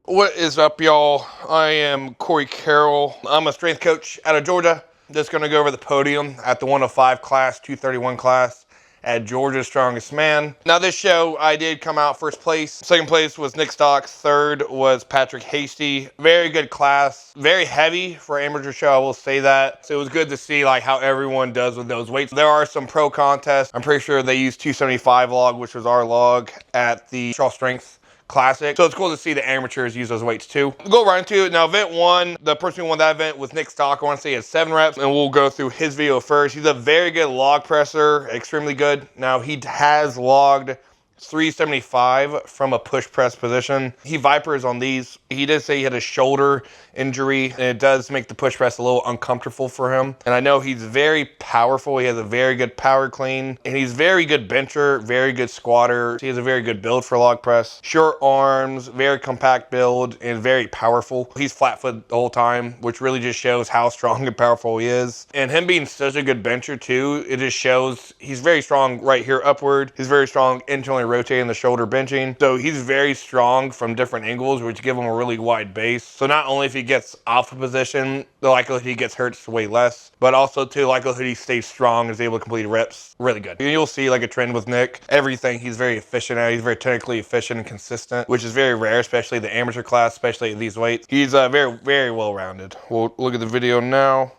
What is up, y'all? I am Corey Carroll. I'm a strength coach out of Georgia. Just going to go over the podium at the 105 class, 231 class at Georgia Strongest Man. Now, this show, I did come out first place. Second place was Nick Stocks. Third was Patrick Hasty. Very good class. Very heavy for an amateur show, I will say that. So it was good to see like how everyone does with those weights. There are some pro contests. I'm pretty sure they used 275 log, which was our log at the Shaw Strength Classic. So it's cool to see the amateurs use those weights too. We'll go right into it. Now, event one, the person who won that event was Nick Stock. I want to say he had 7 reps, and we'll go through his video first. He's a very good log presser, extremely good. Now, he has logged 375 from a push press position. He vipers on these. He did say he had a shoulder injury, and it does make the push press a little uncomfortable for him. And I know he's very powerful. He has a very good power clean, and he's very good bencher, very good squatter. He has a very good build for log press. Short arms, very compact build, and very powerful. He's flat-footed the whole time, which really just shows how strong and powerful he is. And him being such a good bencher too, it just shows he's very strong right here upward. He's very strong internally rotating the shoulder benching. So he's very strong from different angles, which give him a really wide base. So not only if he gets off a position, the likelihood he gets hurt is way less, but also too, the likelihood he stays strong, is able to complete reps, really good. And you'll see like a trend with Nick. Everything he's very efficient at. He's very technically efficient and consistent, which is very rare, especially the amateur class, especially at these weights. He's very, very well-rounded. We'll look at the video now.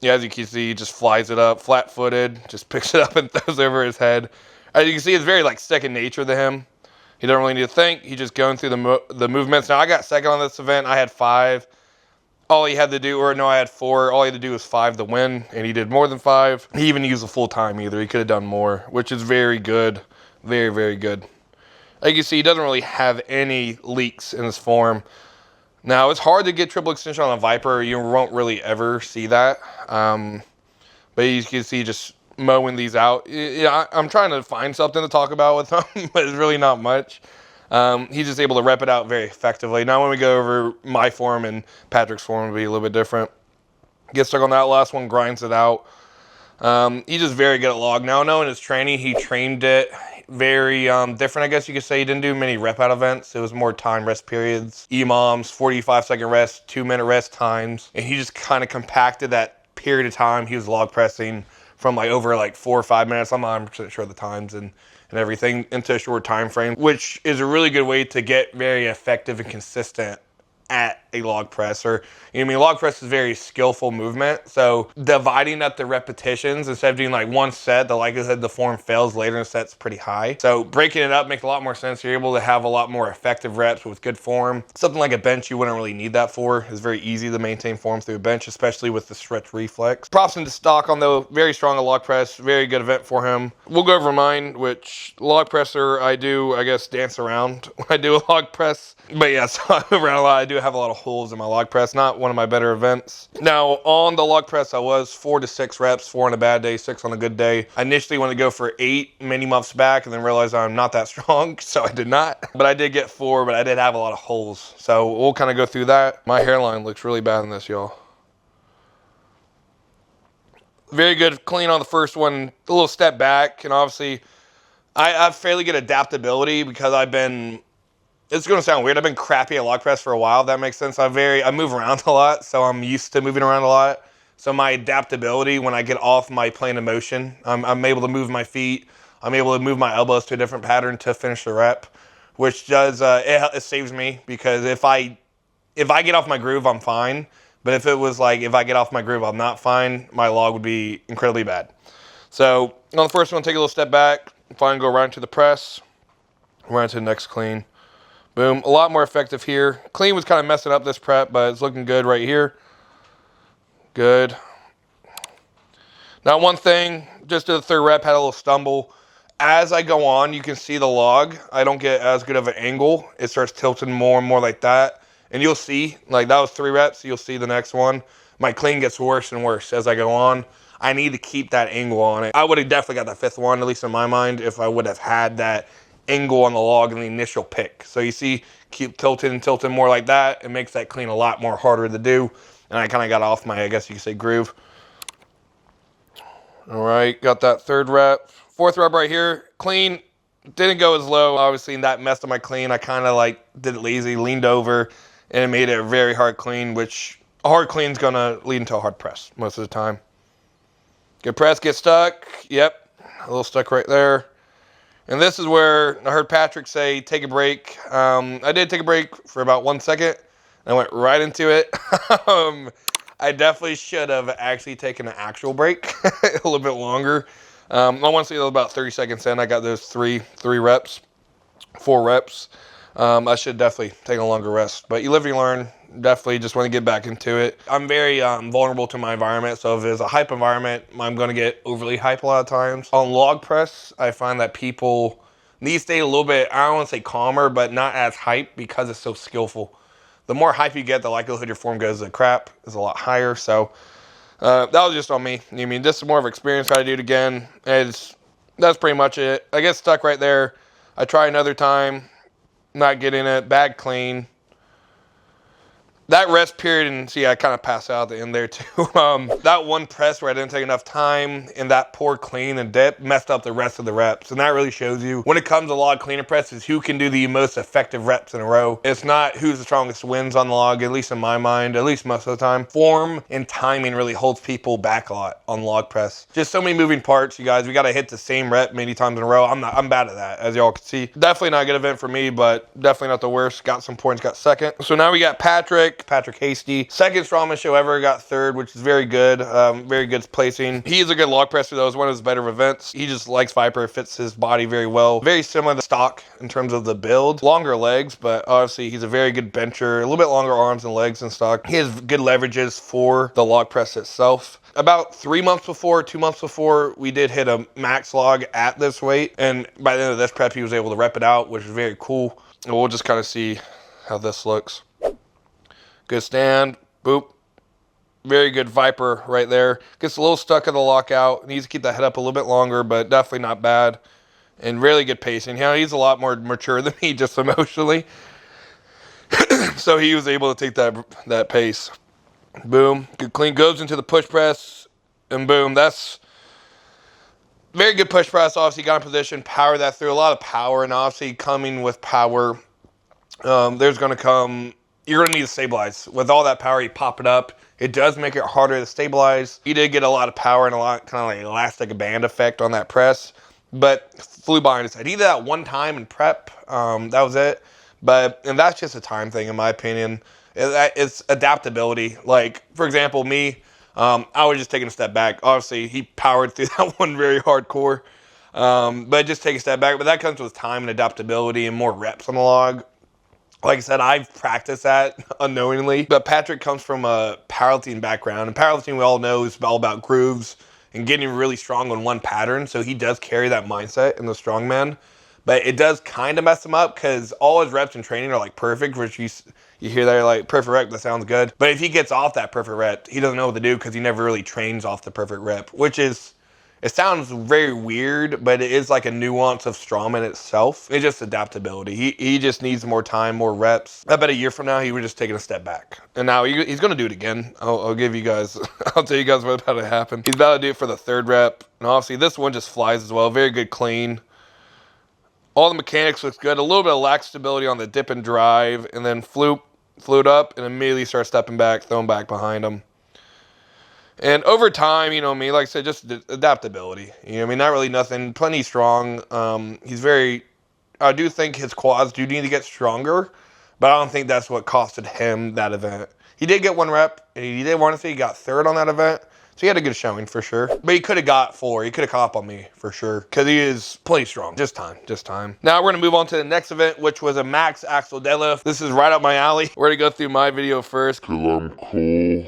Yeah, as you can see, he just flies it up, flat-footed, just picks it up and throws it over his head. As you can see, it's very like second nature to him. He doesn't really need to think. He's just going through the movements. Now, I got second on this event. I had 5. All he had to do, or no, I had 4. All he had to do was 5 to win, and he did more than 5. He even used the full time either. He could have done more, which is very good. Very, very good. As you can see, he doesn't really have any leaks in his form. Now, it's hard to get triple extension on a Viper. You won't really ever see that. But you can see just mowing these out. Yeah, I'm trying to find something to talk about with him, but it's really not much. He's just able to rep it out very effectively. Now, when we go over my form and Patrick's form, will be a little bit different. Gets stuck on that last one, grinds it out. He's just very good at log. Now, I know in his training, he trained it very different, I guess you could say. He didn't do many rep out events. It was more time rest periods. EMOMs, 45-second rest, 2-minute rest times. And he just kind of compacted that period of time he was log pressing from like over like 4 or 5 minutes. I'm not 100% sure of the times and everything into a short time frame, which is a really good way to get very effective and consistent at a log press. Or, you know what I mean, log press is very skillful movement, so dividing up the repetitions instead of doing like one set, the likelihood the form fails later in the set's pretty high. So breaking it up makes a lot more sense. You're able to have a lot more effective reps with good form. Something like a bench you wouldn't really need that for. It's very easy to maintain form through a bench, especially with the stretch reflex. Props into stock on though, very strong at log press, very good event for him. We'll go over mine, which log presser, I do, I guess, dance around when I do a log press. But yeah, so I move around a lot. I do have a lot of holes in my log press. Not one of my better events. Now, on the log press, I was 4 to 6 reps, 4 on a bad day, 6 on a good day. I initially wanted to go for 8 many months back and then realized I'm not that strong, so I did not. But I did get 4, but I did have a lot of holes. So we'll kind of go through that. My hairline looks really bad in this, y'all. Very good clean on the first one. A little step back, and obviously I have fairly good adaptability because I've been... It's going to sound weird. I've been crappy at log press for a while, if that makes sense. I move around a lot, so I'm used to moving around a lot. So my adaptability when I get off my plane of motion, I'm able to move my feet. I'm able to move my elbows to a different pattern to finish the rep, which does, it saves me, because if I get off my groove, I'm fine. But if it was like, if I get off my groove, I'm not fine, my log would be incredibly bad. So on the first one, take a little step back, fine, go right into the press, right into the next clean. Boom, a lot more effective here. Clean was kind of messing up this prep, but it's looking good right here. Good. Now, one thing, just to the third rep, had a little stumble. As I go on, you can see the log. I don't get as good of an angle. It starts tilting more and more like that. And you'll see, like that was 3 reps. You'll see the next one. My clean gets worse and worse as I go on. I need to keep that angle on it. I would have definitely got that 5th one, at least in my mind, if I would have had that angle on the log in the initial pick. So you see, keep tilting and tilting more like that. It makes that clean a lot more harder to do. And I kind of got off my, I guess you could say, groove. All right, got that 3rd rep. 4th rep right here, clean. Didn't go as low. Obviously, that messed up my clean. I kind of like did it lazy, leaned over, and it made it a very hard clean, which a hard clean is going to lead into a hard press most of the time. Good press, get stuck. Yep, a little stuck right there. And this is where I heard Patrick say, take a break. I did take a break for about 1 second. And I went right into it. I definitely should have actually taken an actual break a little bit longer. I want to say that was about 30 seconds in. I got those four reps. I should definitely take a longer rest. But you live and you learn. Definitely just want to get back into it. I'm very vulnerable to my environment. So if it's a hype environment, I'm going to get overly hype a lot of times. On log press, I find that people need to stay a little bit, I don't want to say calmer, but not as hype because it's so skillful. The more hype you get, the likelihood your form goes to crap is a lot higher. So that was just on me. I mean, this is more of experience. Got to do it again. That's pretty much it. I get stuck right there. I try another time, not getting it, bag clean. That rest period, and see, I kind of passed out at the end there too. That one press where I didn't take enough time and that poor clean and dip messed up the rest of the reps. And that really shows you when it comes to log cleaner presses, who can do the most effective reps in a row. It's not who's the strongest wins on the log, at least in my mind, at least most of the time. Form and timing really holds people back a lot on log press. Just so many moving parts, you guys. We got to hit the same rep many times in a row. I'm bad at that, as y'all can see. Definitely not a good event for me, but definitely not the worst. Got some points, got second. So now we got Patrick Hasty. Second strongman show ever, got third, which is very good. Very good placing. He's a good log presser, though. It's one of his better events. He just likes Viper, fits his body very well. Very similar to stock in terms of the build. Longer legs, but obviously he's a very good bencher. A little bit longer arms and legs than stock. He has good leverages for the log press itself. About 2 months before, we did hit a max log at this weight. And by the end of this prep, he was able to rep it out, which is very cool. And we'll just kind of see how this looks. Good stand, boop. Very good Viper right there. Gets a little stuck in the lockout. Needs to keep that head up a little bit longer, but definitely not bad. And really good pacing. You know, he's a lot more mature than me just emotionally. So he was able to take that pace. Boom. Good clean. Goes into the push press. And boom. That's very good push press. Obviously got in position. Power that through. A lot of power. And obviously coming with power, there's going to come... You're going to need to stabilize. With all that power, you pop it up. It does make it harder to stabilize. He did get a lot of power and a lot kind of like elastic band effect on that press, but flew by on his head. He did that one time in prep. That was it. And that's just a time thing, in my opinion. It's adaptability. Like, for example, me, I was just taking a step back. Obviously, he powered through that one very hardcore. But just take a step back. But that comes with time and adaptability and more reps on the log. Like I said, I've practiced that unknowingly, but Patrick comes from a powerlifting background, and powerlifting, we all know, is all about grooves and getting really strong on one pattern, so he does carry that mindset in the strongman, but it does kind of mess him up because all his reps in training are like perfect, which you hear that, like, perfect rep, that sounds good, but if he gets off that perfect rep, he doesn't know what to do because he never really trains off the perfect rep, which is... It sounds very weird, but it is like a nuance of strongman itself. It's just adaptability. He just needs more time, more reps. I bet a year from now, he was just taking a step back. And now he's going to do it again. I'll give you guys, I'll tell you guys what's about to happen. He's about to do it for the third rep. And obviously, this one just flies as well. Very good clean. All the mechanics looks good. A little bit of lack stability on the dip and drive. And then flew up and immediately start stepping back, throwing back behind him. And over time, you know me, like I said, just adaptability. You know what I mean? Not really nothing. Plenty strong. He's very... I do think his quads do need to get stronger, but I don't think that's what costed him that event. He did get one rep, and he did want to say he got third on that event, so he had a good showing for sure. But he could have got 4. He could have caught up on me for sure, because he is plenty strong. Just time. Now we're going to move on to the next event, which was a max axle deadlift. This is right up my alley. We're going to go through my video first. Because I'm cool.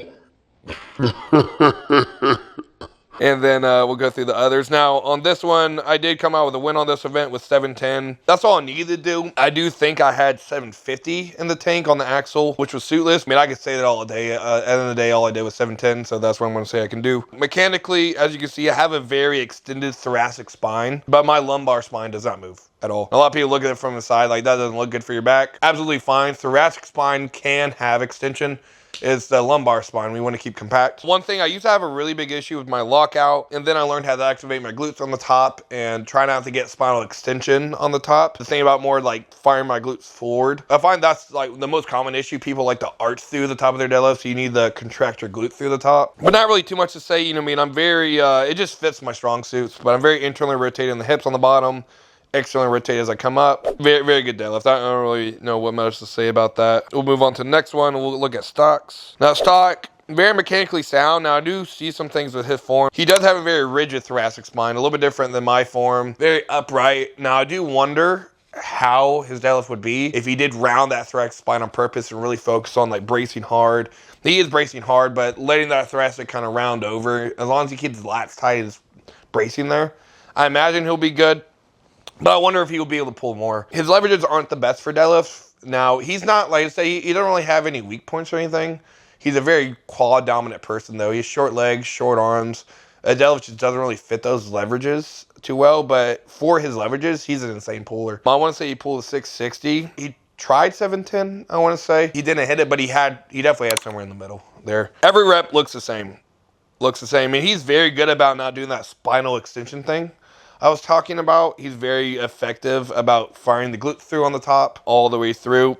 And then we'll go through the others. Now, on this one, I did come out with a win on this event with 710. That's all I needed to do. I do think I had 750 in the tank on the axle, which was suitless. I mean, I could say that all day. At the end of the day, all I did was 710, so that's what I'm going to say I can do. Mechanically, as you can see, I have a very extended thoracic spine, but my lumbar spine does not move at all. A lot of people look at it from the side like that doesn't look good for your back. Absolutely fine. Thoracic spine can have extension. is the lumbar spine. We want to keep compact. One thing, I used to have a really big issue with my lockout, and then I learned how to activate my glutes on the top and try not to get spinal extension on the top. The thing about more like firing my glutes forward, I find that's like the most common issue. People like to arch through the top of their deadlift, so you need to contract your glute through the top. But not really too much to say, you know what I mean? I'm very, it just fits my strong suits, but I'm very internally rotating the hips on the bottom, externally rotate as I come up. Very, very good deadlift. I don't really know what much to say about that. We'll move on to the next one. We'll look at stocks. Now, stock, very mechanically sound. Now, I do see some things with his form. He does have a very rigid thoracic spine, a little bit different than my form. Very upright. Now, I do wonder how his deadlift would be if he did round that thoracic spine on purpose and really focus on like bracing hard. He is bracing hard, but letting that thoracic kind of round over, as long as he keeps his lats tight, is bracing there. I imagine he'll be good. But I wonder if he'll be able to pull more. His leverages aren't the best for deadlifts. Now, he's not, like I say, he doesn't really have any weak points or anything. He's a very quad dominant person, though. He has short legs, short arms. A deadlift just doesn't really fit those leverages too well. But for his leverages, he's an insane puller. I want to say he pulled a 660. He tried 710, I want to say. He didn't hit it, but he definitely had somewhere in the middle there. Every rep looks the same. I mean, he's very good about not doing that spinal extension thing I was talking about. He's very effective about firing the glute through on the top all the way through.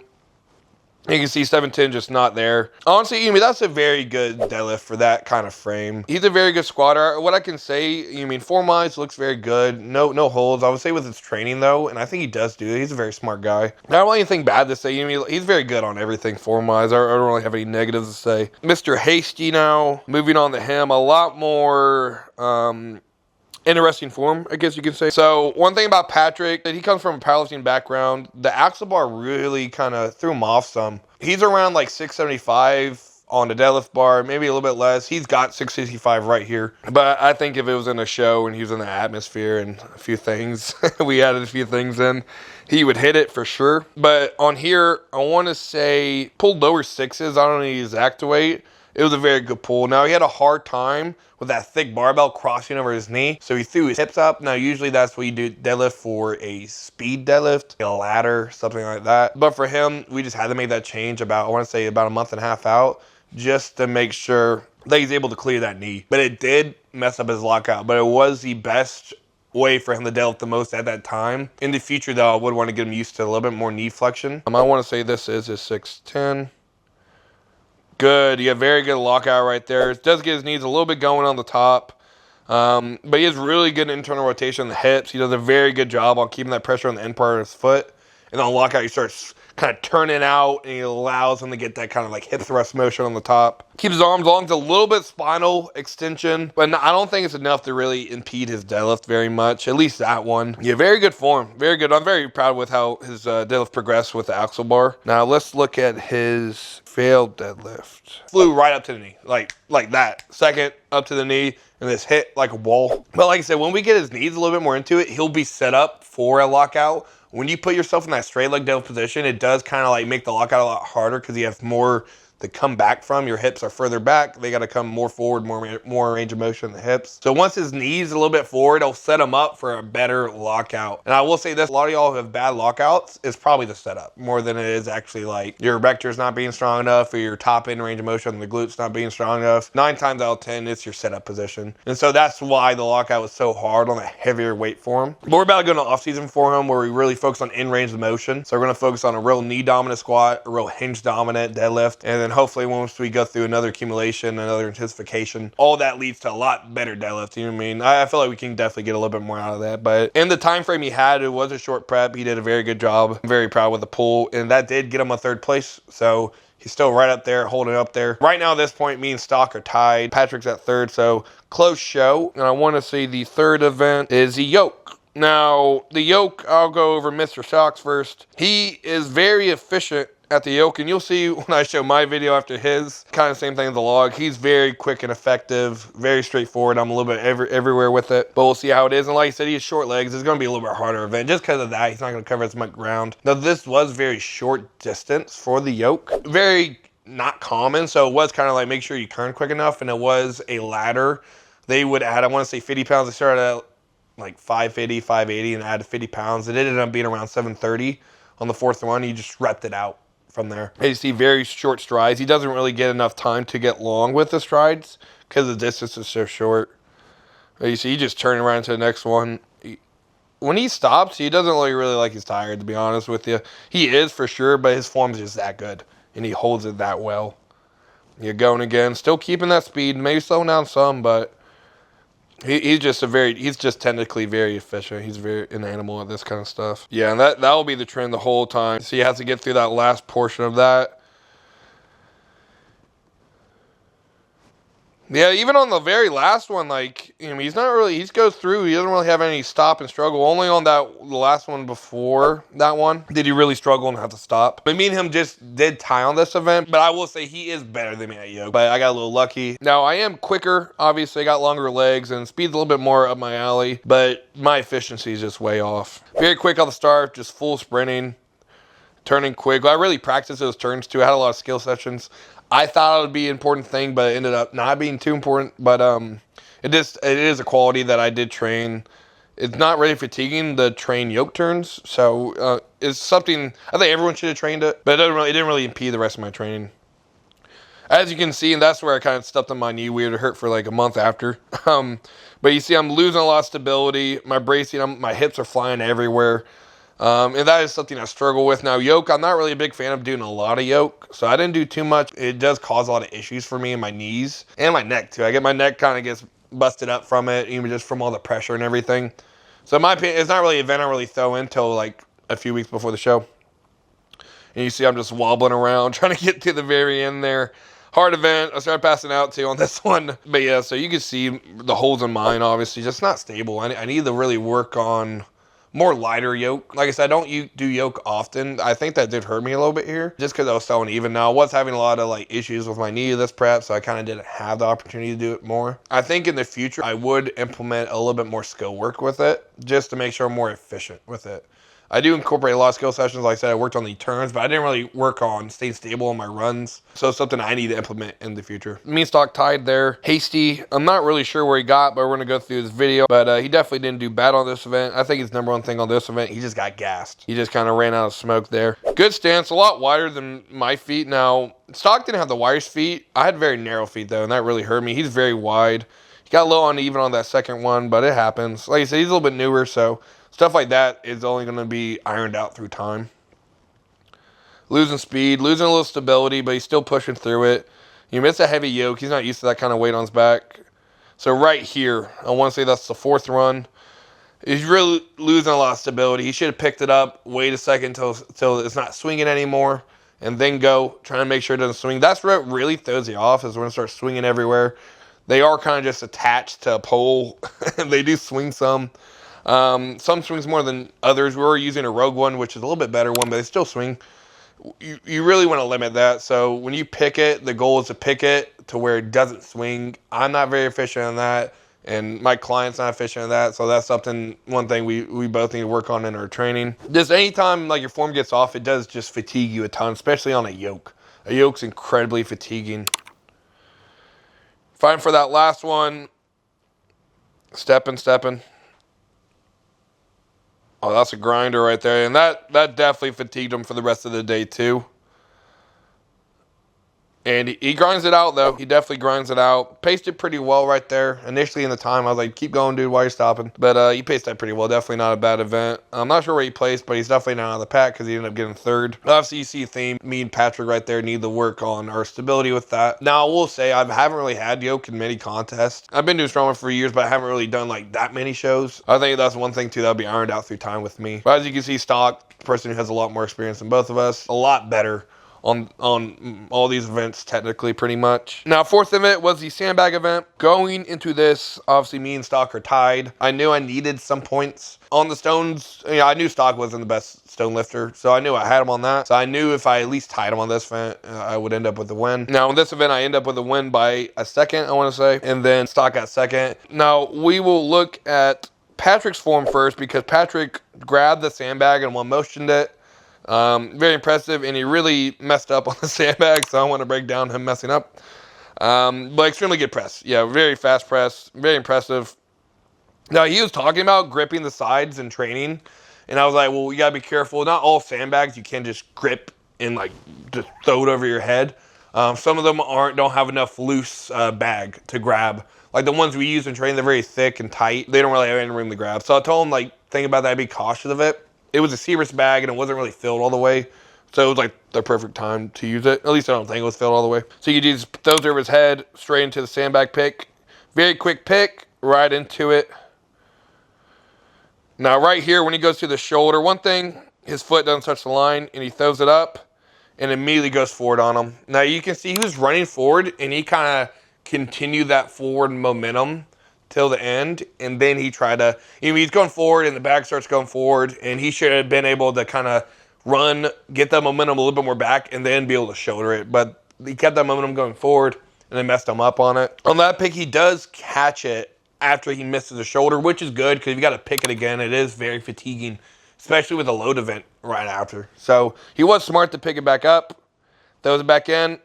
You can see 710 just not there. Honestly, I mean, that's a very good deadlift for that kind of frame. He's a very good squatter. What I can say, I mean, form-wise, looks very good. No holds. I would say with his training, though, and I think he does do it. He's a very smart guy. I don't want anything bad to say. I mean, he's very good on everything form-wise. I don't really have any negatives to say. Mr. Hasty now, moving on to him, a lot more interesting form, I guess you could say. So one thing about Patrick, that he comes from a powerlifting background, the axle bar really kind of threw him off some. He's around like 675 on the deadlift bar, maybe a little bit less. He's got 665 right here. But I think if it was in a show and he was in the atmosphere and a few things, we added a few things in, he would hit it for sure. But on here, I want to say pulled lower sixes. I don't know the exact weight. It was a very good pull. Now, he had a hard time with that thick barbell crossing over his knee, so he threw his hips up. Now, usually that's what you do deadlift for a speed deadlift, a ladder, something like that. But for him, we just had to make that change about, I want to say, about a month and a half out, just to make sure that he's able to clear that knee. But it did mess up his lockout, but it was the best way for him to deadlift the most at that time. In the future, though, I would want to get him used to a little bit more knee flexion. I want to say this is his 610. Good. You have very good lockout right there. It does get his knees a little bit going on the top. But he has really good internal rotation in the hips. He does a very good job on keeping that pressure on the end part of his foot. And on lockout, he starts kind of turning out, and he allows him to get that kind of like hip thrust motion on the top. Keeps his arms long, a little bit spinal extension, but I don't think it's enough to really impede his deadlift very much, at least that one. Yeah, very good form, very good. I'm very proud with how his deadlift progressed with the axle bar. Now let's look at his failed deadlift. Flew right up to the knee, like that. Second up to the knee, and this hit like a wall. But like I said, when we get his knees a little bit more into it, he'll be set up for a lockout. When you put yourself in that straight leg deadlift position, it does kind of like make the lockout a lot harder because you have more to come back from. Your hips are further back. They got to come more forward, more range of motion in the hips. So once his knees a little bit forward, it'll set him up for a better lockout. And I will say this, a lot of y'all who have bad lockouts is probably the setup more than it is actually like your vectors not being strong enough or your top end range of motion and the glutes not being strong enough. 9 times out of 10, it's your setup position. And so that's why the lockout was so hard on the heavier weight for him. But we're about to go into off season for him where we really focus on in range of motion. So we're going to focus on a real knee dominant squat, a real hinge dominant deadlift, and then hopefully once we go through another accumulation, another intensification, all that leads to a lot better deadlift. You know what I mean? I feel like we can definitely get a little bit more out of that. But in the time frame he had, it was a short prep. He did a very good job. I'm very proud with the pull, and that did get him a 3rd place. So he's still right up there, holding up there. Right now, at this point, me and Stock are tied. Patrick's at 3rd, so close show. And I want to say the 3rd event is the yoke. Now, the yoke, I'll go over Mr. Stocks first. He is very efficient at the yoke, and you'll see when I show my video after his, kind of same thing as the log. He's very quick and effective, very straightforward. I'm a little bit everywhere with it, but we'll see how it is. And like I said, he has short legs. It's going to be a little bit harder event just because of that. He's not going to cover as much ground. Now, this was very short distance for the yoke. Very not common, so it was kind of like make sure you turn quick enough, and it was a ladder. They would add, I want to say 50 pounds. They started at like 550, 580, and added 50 pounds. It ended up being around 730 on the 4th one. He just repped it out from there. You see very short strides. He doesn't really get enough time to get long with the strides because the distance is so short. You see, he just turning around to the next one. When he stops, he doesn't look really like he's tired, to be honest with you. He is for sure, but his form's just that good, and he holds it that well. You're going again, still keeping that speed, maybe slowing down some, but he's just technically very efficient. He's an animal at this kind of stuff. Yeah, and that will be the trend the whole time. So he has to get through that last portion of that. Yeah, even on the very last one, like, he's not really, he goes through, he doesn't really have any stop and struggle. Only on the last one before that one did he really struggle and have to stop. But me and him just did tie on this event, but I will say he is better than me at yoke. But I got a little lucky. Now, I am quicker, obviously, I got longer legs, and speed's a little bit more up my alley, but my efficiency is just way off. Very quick on the start, just full sprinting, turning quick. I really practiced those turns, too. I had a lot of skill sessions. I thought it would be an important thing, but it ended up not being too important. But it is a quality that I did train. It's not really fatiguing to train yoke turns, so it's something I think everyone should have trained it. But it didn't really impede the rest of my training. As you can see, and that's where I kind of stepped on my knee weird. It hurt for like a month after. But you see, I'm losing a lot of stability. My bracing, my hips are flying everywhere. And that is something I struggle with. Now, yoke, I'm not really a big fan of doing a lot of yoke, so I didn't do too much. It does cause a lot of issues for me in my knees and my neck, too. My neck kind of gets busted up from it, even just from all the pressure and everything. So in my opinion, it's not really an event I really throw in until like a few weeks before the show. And you see I'm just wobbling around, trying to get to the very end there. Hard event. I started passing out, too, on this one. But yeah, so you can see the holes in mine, obviously, just not stable. I need to really work on more lighter yoke. Like I said, I don't do yoke often. I think that did hurt me a little bit here, just because I was so uneven. Now, I was having a lot of issues with my knee this prep, so I kind of didn't have the opportunity to do it more. I think in the future, I would implement a little bit more skill work with it, just to make sure I'm more efficient with it. I do incorporate a lot of skill sessions. Like I said, I worked on the turns, but I didn't really work on staying stable on my runs. So it's something I need to implement in the future. Me and Stock tied there. Hasty, I'm not really sure where he got, but we're going to go through this video. But he definitely didn't do bad on this event. I think his number one thing on this event, he just got gassed. He just kind of ran out of smoke there. Good stance, a lot wider than my feet. Now, Stock didn't have the widest feet. I had very narrow feet, though, and that really hurt me. He's very wide. He got a little uneven on that second one, but it happens. Like I said, he's a little bit newer, so stuff like that is only going to be ironed out through time. Losing speed, losing a little stability, but he's still pushing through it. You miss a heavy yoke. He's not used to that kind of weight on his back. So right here, I want to say that's the fourth run. He's really losing a lot of stability. He should have picked it up, wait a second until it's not swinging anymore, and then go, trying to make sure it doesn't swing. That's what really throws you off, is when it starts swinging everywhere. They are kind of just attached to a pole. They do swing some. Some swings more than others. We were using a Rogue one, which is a little bit better one, but they still swing. You really want to limit that. So when you pick it, the goal is to pick it to where it doesn't swing. I'm not very efficient on that, and my client's not efficient in that. So that's one thing we both need to work on in our training. Just anytime your form gets off, it does just fatigue you a ton, especially on a yoke. A yoke's incredibly fatiguing. Fighting for that last one. Stepping. Oh, that's a grinder right there. And that definitely fatigued him for the rest of the day, too. And he grinds it out, though. He definitely grinds it out. Paced it pretty well right there. Initially in the time, I was like, keep going, dude, while you're stopping. But he paced that pretty well. Definitely not a bad event. I'm not sure where he placed, but he's definitely not out of the pack because he ended up getting third. Obviously, you see a theme. Me and Patrick right there need to work on our stability with that. Now, I will say, I haven't really had yoke in many contests. I've been doing strongman for years, but I haven't really done that many shows. I think that's one thing, too, that'll be ironed out through time with me. But as you can see, Stock, person who has a lot more experience than both of us, a lot better on all these events, technically, pretty much. Now, fourth event was the sandbag event. Going into this, obviously, me and Stock are tied. I knew I needed some points on the stones. I knew Stock wasn't the best stone lifter, so I knew I had him on that. So I knew if I at least tied him on this event, I would end up with a win. Now, in this event, I end up with a win by a second, I want to say, and then Stock got second. Now, we will look at Patrick's form first, because Patrick grabbed the sandbag and one-motioned it. Very impressive, and he really messed up on the sandbag, so I want to break down him messing up. But extremely good press. Yeah, very fast press, very impressive. Now, he was talking about gripping the sides in training, and I was like, well, you got to be careful. Not all sandbags you can just grip and like just throw it over your head. Some of them don't have enough loose bag to grab. Like the ones we use in training, they're very thick and tight. They don't really have any room to grab. So I told them, like, think about that, be cautious of it. It was a Seaver's bag and it wasn't really filled all the way. So it was like the perfect time to use it. At least I don't think it was filled all the way. So you just throw it over his head, straight into the sandbag pick. Very quick pick, right into it. Now right here, when he goes to the shoulder, one thing, his foot doesn't touch the line and he throws it up and immediately goes forward on him. Now you can see he was running forward and he kind of continued that forward momentum till the end, and then he tried to, he's going forward and the bag starts going forward, and he should have been able to kind of run, get that momentum a little bit more back, and then be able to shoulder it, but he kept that momentum going forward, and then messed him up on it. On that pick, he does catch it after he misses the shoulder, which is good, because you got to pick it again. It is very fatiguing, especially with a load event right after. So he was smart to pick it back up, throws it back in,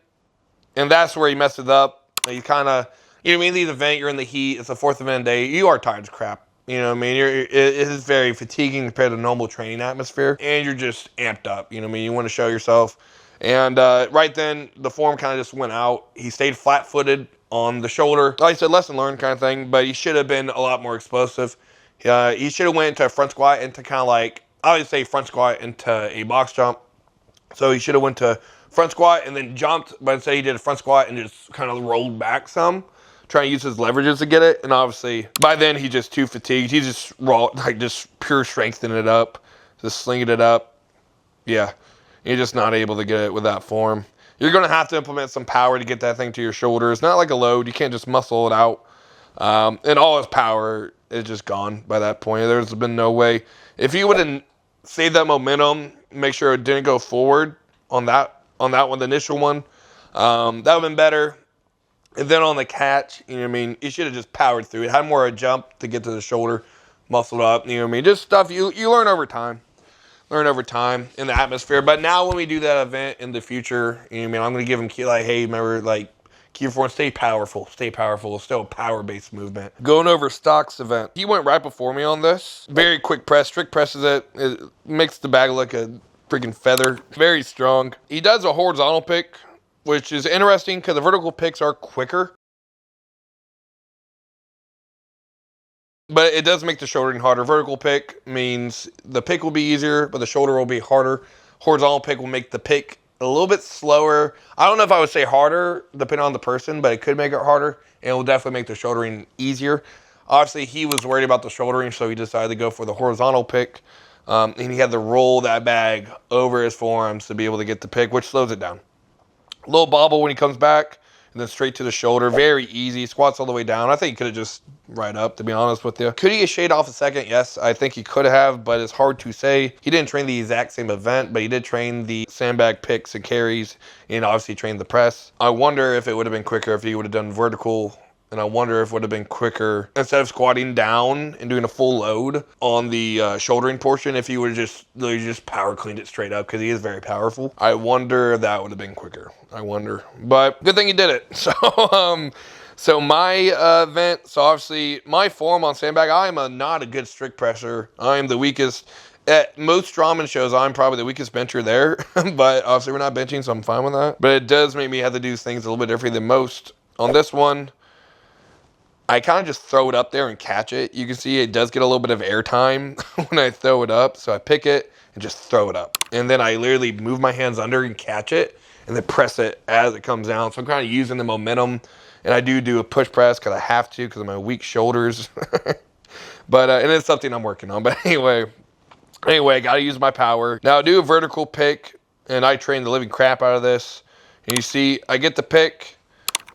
and that's where he messed it up. He kind of, you know what I mean, these event, you're in the heat, it's the fourth event day, you are tired as crap. You know what I mean? It is very fatiguing compared to normal training atmosphere, and you're just amped up. You know what I mean? You want to show yourself. And right then, the form kind of just went out. He stayed flat-footed on the shoulder. Like I said, lesson learned kind of thing, but he should have been a lot more explosive. He should have went into a front squat into kind of like, I would say front squat into a box jump. So he should have went to front squat and then jumped, but instead he did a front squat and just kind of rolled back some, trying to use his leverages to get it. And obviously, by then he's just too fatigued. He's just raw, like just pure strengthening it up, just slinging it up. Yeah, you're just not able to get it with that form. You're going to have to implement some power to get that thing to your shoulder. It's not like a load. You can't just muscle it out. And all his power is just gone by that point. There's been no way. If he would have saved that momentum, make sure it didn't go forward on that one, the initial one, that would have been better. And then on the catch, you know what I mean, you should have just powered through it. Had more of a jump to get to the shoulder, muscled up, you know what I mean, just stuff you learn over time. Learn over time in the atmosphere. But now when we do that event in the future, you know what I mean, I'm going to give him, like, hey, remember, like, keep forward, stay powerful. It's still a power-based movement. Going over Stock's event. He went right before me on this. Very quick press, strict presses it. It makes the bag look a freaking feather. Very strong. He does a horizontal pick, which is interesting because the vertical picks are quicker. But it does make the shouldering harder. Vertical pick means the pick will be easier, but the shoulder will be harder. Horizontal pick will make the pick a little bit slower. I don't know if I would say harder, depending on the person, but it could make it harder, and it will definitely make the shouldering easier. Obviously, he was worried about the shouldering, so he decided to go for the horizontal pick. And he had to roll that bag over his forearms to be able to get the pick, which slows it down. A little bobble when he comes back, and then straight to the shoulder. Very easy. Squats all the way down. I think he could have just right up, to be honest with you. Could he have shaved off a second? Yes, I think he could have, but it's hard to say. He didn't train the exact same event, but he did train the sandbag picks and carries, and obviously trained the press. I wonder if it would have been quicker if he would have done vertical, and I wonder if it would have been quicker instead of squatting down and doing a full load on the shouldering portion, if he would have just literally just power cleaned it straight up, because he is very powerful. I wonder if that would have been quicker. I wonder. But good thing he did it. So my event, so obviously my form on sandbag, I am not a good strict presser. I am the weakest. At most strongman shows, I'm probably the weakest bencher there. But obviously we're not benching, so I'm fine with that. But it does make me have to do things a little bit different than most. On this one, I kind of just throw it up there and catch it. You can see it does get a little bit of air time when I throw it up. So I pick it and just throw it up. And then I literally move my hands under and catch it and then press it as it comes down. So I'm kind of using the momentum. And I do a push press because I have to because of my weak shoulders. But and it's something I'm working on. But anyway, I got to use my power. Now I do a vertical pick, and I train the living crap out of this. And you see, I get the pick,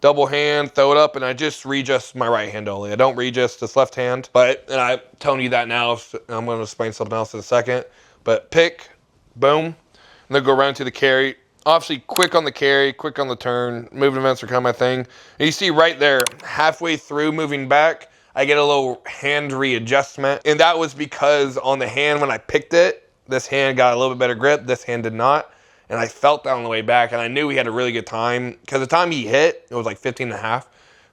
double hand, throw it up, and I just readjust my right hand only. I don't readjust this left hand. But, and I'm telling you that now, I'm going to explain something else in a second. But pick, boom, and then go around to the carry. Obviously, quick on the carry, quick on the turn. Moving events are kind of my thing. And you see right there, halfway through moving back, I get a little hand readjustment. And that was because on the hand when I picked it, this hand got a little bit better grip. This hand did not. And I felt that on the way back. And I knew he had a really good time. Because the time he hit, it was like 15 and a half.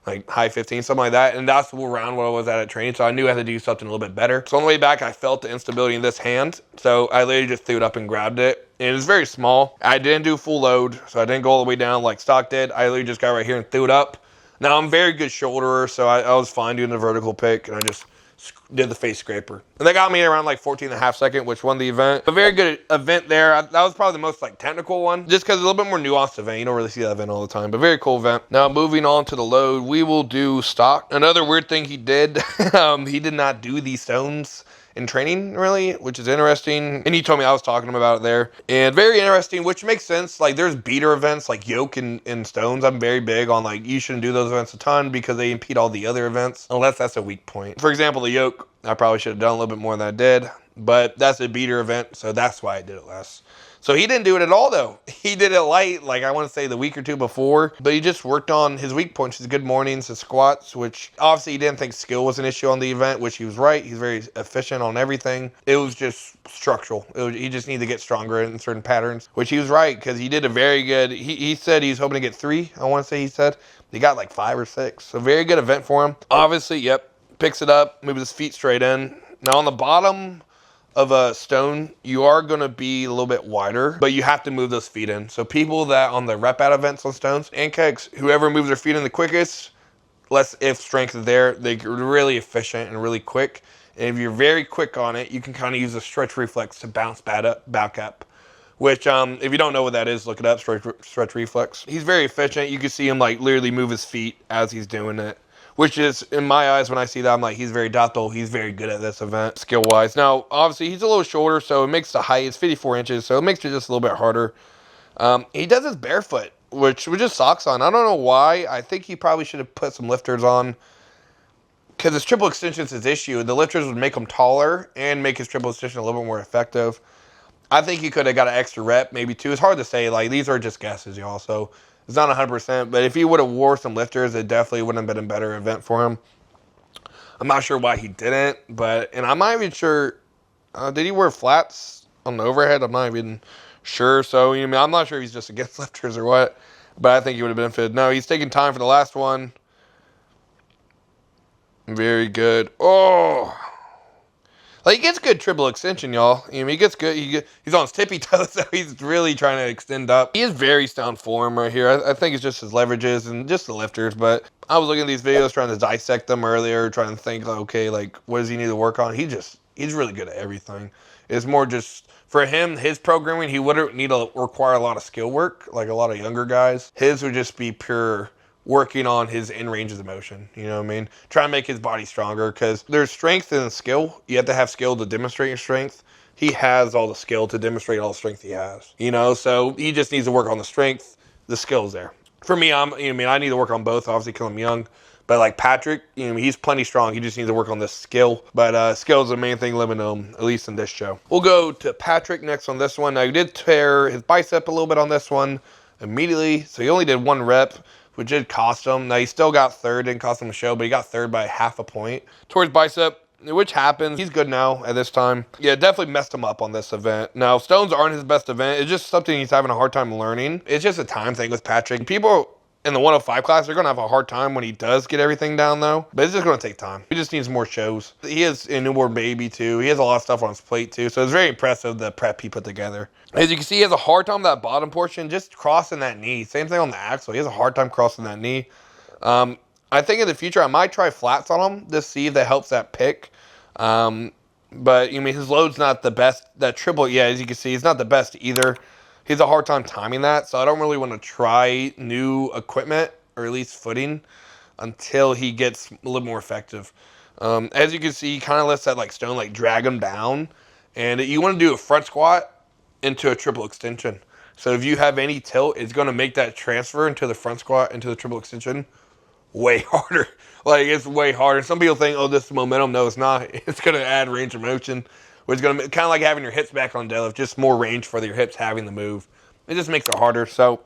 Like high 15, something like that. And that's around what I was at training. So I knew I had to do something a little bit better. So on the way back, I felt the instability in this hand. So I literally just threw it up and grabbed it. and it's very small. I didn't do full load, so I didn't go all the way down like stock did. I literally just got right here and threw it up. Now, I'm a very good shoulderer, so I was fine doing the vertical pick, and I just did the face scraper. And that got me around like 14.5 seconds, which won the event. A very good event there. That was probably the most like technical one, just because it's a little bit more nuanced event. You don't really see that event all the time, but very cool event. Now, moving on to the load, we will do stock. Another weird thing he did, he did not do these stones in training, really, which is interesting. And he told me I was talking about it there. And very interesting, which makes sense. Like, there's beater events like yoke and stones. I'm very big on, like, you shouldn't do those events a ton because they impede all the other events, unless that's a weak point. For example, the yoke, I probably should have done a little bit more than I did, but that's a beater event, so that's why I did it less. So he didn't do it at all, though. He did it light, like I want to say the week or two before, but he just worked on his weak points, his good mornings, his squats, which obviously he didn't think skill was an issue on the event, which he was right. He's very efficient on everything. It was just structural. He just needed to get stronger in certain patterns, which he was right, because he did a very good, he said he was hoping to get 3, I want to say he said. He got like 5 or 6. So very good event for him. Obviously, yep, picks it up, moves his feet straight in. Now on the bottom of a stone, you are going to be a little bit wider, but you have to move those feet in. So people that on the rep out events on stones and kegs, whoever moves their feet in the quickest, less if strength is there, they're really efficient and really quick. And if you're very quick on it, you can kind of use a stretch reflex to bounce back up. Which, if you don't know what that is, look it up, stretch reflex. He's very efficient. You can see him like literally move his feet as he's doing it. Which is, in my eyes, when I see that, I'm like, he's very ductile. He's very good at this event, skill-wise. Now, obviously, he's a little shorter, so it makes the height, it's 54 inches, so it makes it just a little bit harder. He does this barefoot, which just socks on. I don't know why. I think he probably should have put some lifters on, because his triple extension is his issue. The lifters would make him taller and make his triple extension a little bit more effective. I think he could have got an extra rep, maybe 2. It's hard to say. Like, these are just guesses, y'all, so it's not 100%, but if he would have wore some lifters, it definitely would have been a better event for him. I'm not sure why he didn't, and I'm not even sure, did he wear flats on the overhead? I'm not even sure, so I'm not sure if he's just against lifters or what, but I think he would have benefited. No, he's taking time for the last one. Very good. Oh! Like, he gets good triple extension, y'all. He gets good. He's on his tippy toes, so he's really trying to extend up. He is very sound form right here. I think it's just his leverages and just the lifters, but I was looking at these videos trying to dissect them earlier, trying to think, like, okay, like, what does he need to work on? He's really good at everything. It's more just, for him, his programming, he wouldn't need to require a lot of skill work, like a lot of younger guys. His would just be pure working on his in ranges of motion, you know what I mean? Trying to make his body stronger, because there's strength and skill. You have to have skill to demonstrate your strength. He has all the skill to demonstrate all the strength he has, so he just needs to work on the strength. The skill's there. For me, I need to work on both, obviously, because I'm young. But like Patrick, he's plenty strong. He just needs to work on the skill. But skill is the main thing limiting him, at least in this show. We'll go to Patrick next on this one. Now, he did tear his bicep a little bit on this one immediately, so he only did 1 rep, which did cost him. Now, he still got third, didn't cost him a show, but he got third by 0.5 point. Towards bicep, which happens. He's good now at this time. Yeah, definitely messed him up on this event. Now, stones aren't his best event. It's just something he's having a hard time learning. It's just a time thing with Patrick. People in the 105 class, they're going to have a hard time when he does get everything down, though. But it's just going to take time. He just needs more shows. He is a newborn baby, too. He has a lot of stuff on his plate, too. So it's very impressive, the prep he put together. As you can see, he has a hard time with that bottom portion, just crossing that knee. Same thing on the axle. He has a hard time crossing that knee. I think in the future, I might try flats on him to see if that helps that pick. But, his load's not the best. That triple, yeah, as you can see, it's not the best either. He has a hard time timing that, so I don't really want to try new equipment, or at least footing, until he gets a little more effective. As you can see, he kind of lets that stone drag him down, and you want to do a front squat into a triple extension. So if you have any tilt, it's going to make that transfer into the front squat, into the triple extension, way harder. It's way harder. Some people think, oh, this is momentum. No, it's not. It's going to add range of motion, which is going to be kind of like having your hips back on deadlift, just more range for your hips having the move. It just makes it harder. So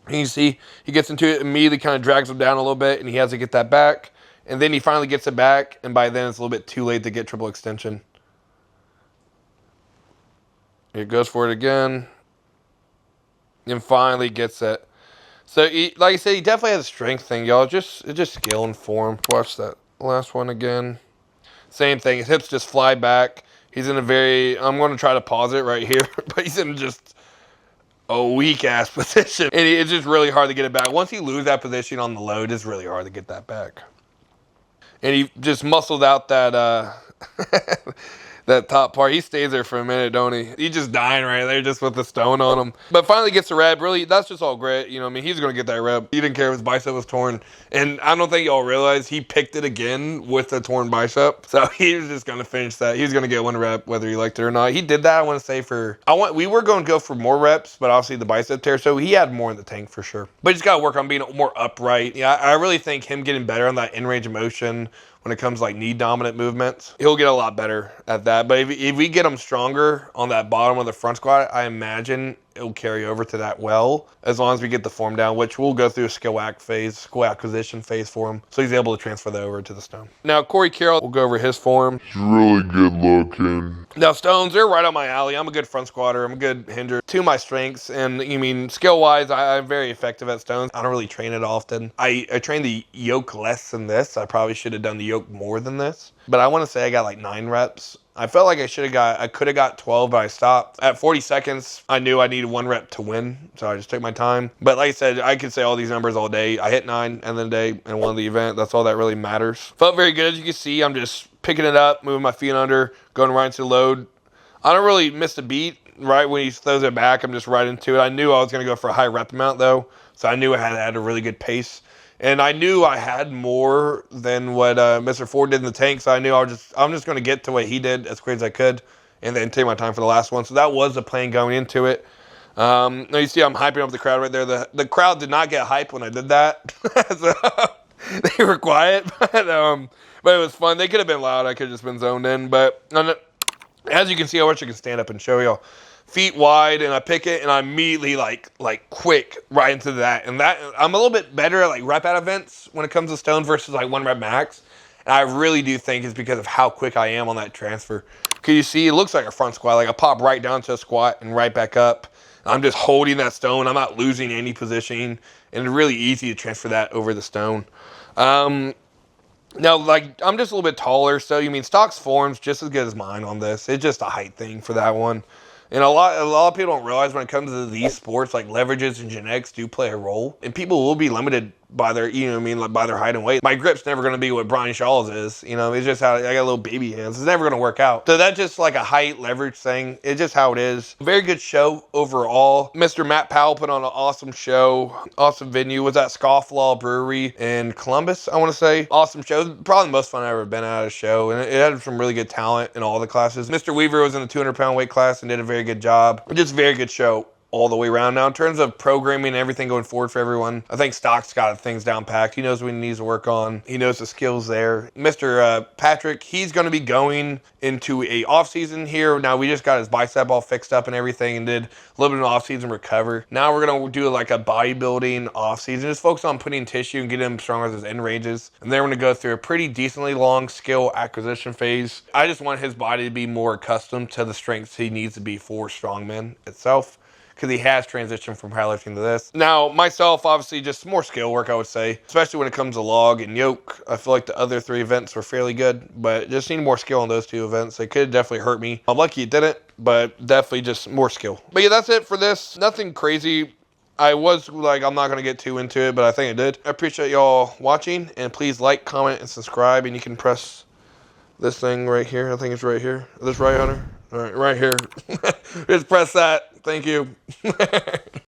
you see, he gets into it, immediately kind of drags him down a little bit, and he has to get that back. And then he finally gets it back, and by then it's a little bit too late to get triple extension. He goes for it again, and finally gets it. So, like I said, he definitely has a strength thing, y'all. It's just skill and form. Watch that last one again. Same thing. His hips just fly back. He's in a very... I'm going to try to pause it right here, but he's in just a weak-ass position. And it's just really hard to get it back. Once you lose that position on the load, it's really hard to get that back. And he just muscled out that that top part. He stays there for a minute, don't he? He's just dying right there just with the stone on him. But finally gets the rep. Really, that's just all grit. You know what I mean? He's going to get that rep. He didn't care if his bicep was torn. And I don't think y'all realize he picked it again with a torn bicep. So he was just going to finish that. He was going to get one rep whether he liked it or not. He did that, I want to say, we were going to go for more reps, but obviously the bicep tear. So he had more in the tank for sure. But he's got to work on being more upright. Yeah, I really think him getting better on that in-range of motion when it comes to like knee dominant movements, he'll get a lot better at that. But if we get him stronger on that bottom of the front squat, I imagine it'll carry over to that well, as long as we get the form down, which we'll go through a skill acquisition phase for him, so he's able to transfer that over to the stone. Now Corey Carroll, we'll go over his form. He's really good looking. Now stones, they're right on my alley. I'm a good front squatter. I'm a good hinder. To my strengths, and you mean skill-wise, I'm very effective at stones. I don't really train it often. I train the yoke less than this. I probably should have done the yoke more than this, but I want to say I got like 9 reps. I felt like I could have got 12, but I stopped. At 40 seconds, I knew I needed 1 rep to win, so I just took my time. But like I said, I could say all these numbers all day. I hit 9 end of the day and won the event. That's all that really matters. Felt very good. As you can see, I'm just picking it up, moving my feet under, going right into the load. I don't really miss a beat. Right when he throws it back, I'm just right into it. I knew I was going to go for a high rep amount, though, so I knew I had a really good pace. And I knew I had more than what Mr. Ford did in the tank, so I knew I'm just going to get to what he did as quick as I could and then take my time for the last one. So that was the plan going into it. Now you see I'm hyping up the crowd right there. The crowd did not get hyped when I did that. So they were quiet, but it was fun. They could have been loud. I could have just been zoned in. But as you can see, I wish I could stand up and show y'all. Feet wide, and I pick it, and I immediately like quick right into that. And that I'm a little bit better at like rep out events when it comes to stone versus like 1 rep max. And I really do think it's because of how quick I am on that transfer. Cause you see, it looks like a front squat. Like I pop right down to a squat and right back up. I'm just holding that stone. I'm not losing any positioning, and it's really easy to transfer that over the stone. Now, like, I'm just a little bit taller, so you mean Stock's form's just as good as mine on this. It's just a height thing for that one. And a lot of people don't realize when it comes to these sports, like leverages and genetics do play a role. And people will be limited by their, like by their height and weight. My grip's never going to be what Brian Shaw's is. It's just how I got little baby hands. It's never going to work out. So that's just like a height leverage thing. It's just how it is. Very good show overall. Mr. Matt Powell put on an awesome show. Awesome venue. Was at Scofflaw Brewery in Columbus, I want to say. Awesome show. Probably the most fun I've ever been at a show. And it had some really good talent in all the classes. Mr. Weaver was in the 200-pound weight class and did a very good job. Just very good show all the way around. Now, in terms of programming and everything going forward for everyone, I think Stock's got things down packed. He knows what he needs to work on. He knows the skills there. Mr. Patrick, he's going to be going into a off season here. Now, we just got his bicep all fixed up and everything and did a little bit of off season recover. Now we're going to do like a bodybuilding off season, just focus on putting tissue and getting him stronger with his end ranges. And then we're going to go through a pretty decently long skill acquisition phase. I just want his body to be more accustomed to the strengths he needs to be for strongman itself, because he has transitioned from powerlifting to this. Now, myself, obviously, just more skill work, I would say, especially when it comes to log and yoke. I feel like the other 3 events were fairly good, but just need more skill on those 2 events. They could definitely hurt me. I'm lucky it didn't, but definitely just more skill. But yeah, that's it for this. Nothing crazy. I was like, I'm not going to get too into it, but I think I did. I appreciate y'all watching, and please like, comment, and subscribe, and you can press this thing right here. I think it's right here. Is this right, Hunter? All right, right here. Just press that. Thank you.